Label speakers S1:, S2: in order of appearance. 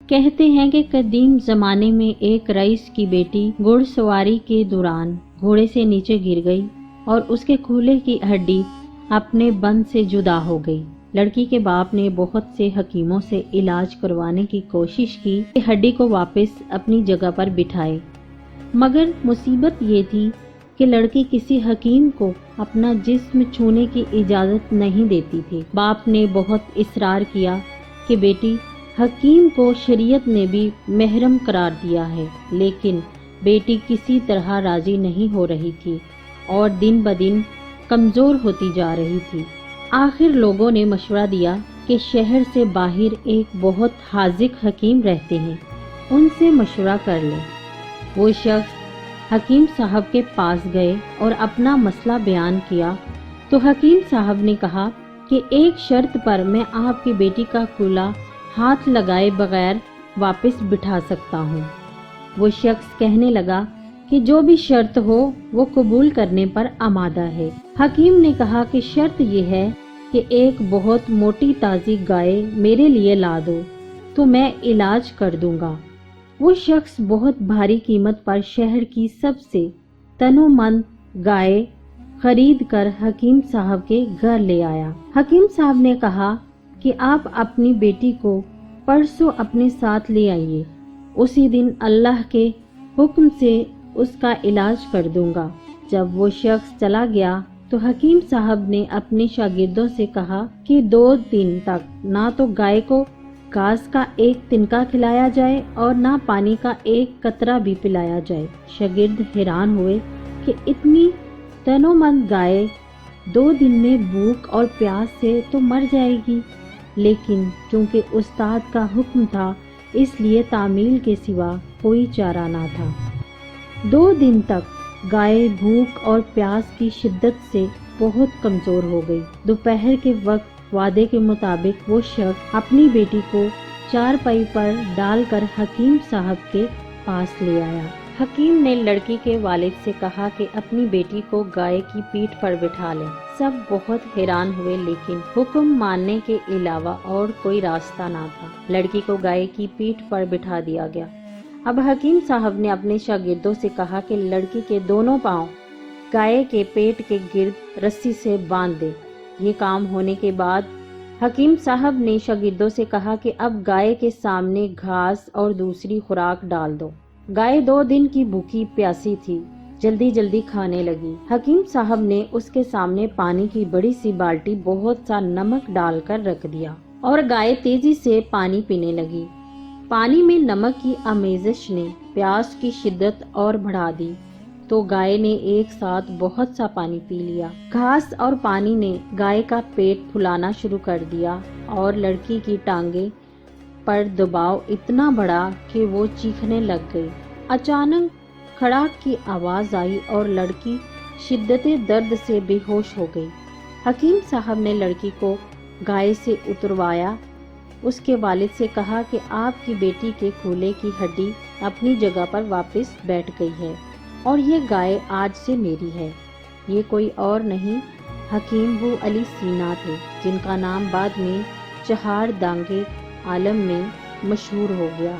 S1: کہتے ہیں کہ قدیم زمانے میں ایک رئیس کی بیٹی گھڑ سواری کے دوران گھوڑے سے نیچے گر گئی اور اس کے کھولے کی ہڈی اپنے بند سے جدا ہو گئی۔ لڑکی کے باپ نے بہت سے حکیموں سے علاج کروانے کی کوشش کی کہ ہڈی کو واپس اپنی جگہ پر بٹھائے، مگر مصیبت یہ تھی کہ لڑکی کسی حکیم کو اپنا جسم چھونے کی اجازت نہیں دیتی تھی۔ باپ نے بہت اصرار کیا کہ بیٹی، حکیم کو شریعت نے بھی محرم قرار دیا ہے، لیکن بیٹی کسی طرح راضی نہیں ہو رہی تھی اور دن بدن کمزور ہوتی جا رہی تھی۔ آخر لوگوں نے مشورہ دیا کہ شہر سے باہر ایک بہت حاذق حکیم رہتے ہیں، ان سے مشورہ کر لیں۔ وہ شخص حکیم صاحب کے پاس گئے اور اپنا مسئلہ بیان کیا تو حکیم صاحب نے کہا کہ ایک شرط پر میں آپ کی بیٹی کا کھولا ہاتھ لگائے بغیر واپس بٹھا سکتا ہوں۔ وہ شخص کہنے لگا کہ جو بھی شرط ہو وہ قبول کرنے پر آمادہ ہے۔ حکیم نے کہا کہ شرط یہ ہے کہ ایک بہت موٹی تازی گائے میرے لیے لا دو تو میں علاج کر دوں گا۔ وہ شخص بہت بھاری قیمت پر شہر کی سب سے تنومند گائے خرید کر حکیم صاحب کے گھر لے آیا۔ حکیم صاحب نے کہا کہ آپ اپنی بیٹی کو پرسوں اپنے ساتھ لے آئیے، اسی دن اللہ کے حکم سے اس کا علاج کر دوں گا۔ جب وہ شخص چلا گیا تو حکیم صاحب نے اپنے شاگردوں سے کہا کہ 2 دن تک نہ تو گائے کو گھاس کا ایک تنکا کھلایا جائے اور نہ پانی کا ایک قطرہ بھی پلایا جائے۔ شاگرد حیران ہوئے کہ اتنی تنومند گائے 2 دن میں بھوک اور پیاس سے تو مر جائے گی، لیکن چونکہ استاد کا حکم تھا اس لیے تعمیل کے سوا کوئی چارہ نہ تھا۔ 2 دن تک گائے بھوک اور پیاس کی شدت سے بہت کمزور ہو گئی۔ دوپہر کے وقت وعدے کے مطابق وہ شخص اپنی بیٹی کو چارپائی پر ڈال کر حکیم صاحب کے پاس لے آیا۔ حکیم نے لڑکی کے والد سے کہا کہ اپنی بیٹی کو گائے کی پیٹھ پر بٹھا لیں۔ سب بہت حیران ہوئے، لیکن حکم ماننے کے علاوہ اور کوئی راستہ نہ تھا۔ لڑکی کو گائے کی پیٹھ پر بٹھا دیا گیا۔ اب حکیم صاحب نے اپنے شاگردوں سے کہا کہ لڑکی کے دونوں پاؤں گائے کے پیٹ کے گرد رسی سے باندھ دے۔ یہ کام ہونے کے بعد حکیم صاحب نے شاگردوں سے کہا کہ اب گائے کے سامنے گھاس اور دوسری خوراک ڈال دو۔ گائے 2 دن کی بھوکی پیاسی تھی، جلدی جلدی کھانے لگی۔ حکیم صاحب نے اس کے سامنے پانی کی بڑی سی بالٹی بہت سا نمک ڈال کر رکھ دیا اور گائے تیزی سے پانی پینے لگی۔ پانی میں نمک کی آمیزش نے پیاس کی شدت اور بڑھا دی تو گائے نے ایک ساتھ بہت سا پانی پی لیا۔ گھاس اور پانی نے گائے کا پیٹ پھلانا شروع کر دیا اور لڑکی کی ٹانگیں پر دباؤ اتنا بڑھا کہ وہ چیخنے لگ گئی۔ اچانک کھڑاک کی آواز آئی اور لڑکی شدت درد سے بے ہوش ہو گئی۔ حکیم صاحب نے لڑکی کو گائے سے اتروایا، اس کے والد سے کہا کہ آپ کی بیٹی کے کھولے کی ہڈی اپنی جگہ پر واپس بیٹھ گئی ہے اور یہ گائے آج سے میری ہے۔ یہ کوئی اور نہیں، حکیم بو علی سینا تھے، جن کا نام بعد میں 4 دانگے عالم میں مشہور ہو گیا۔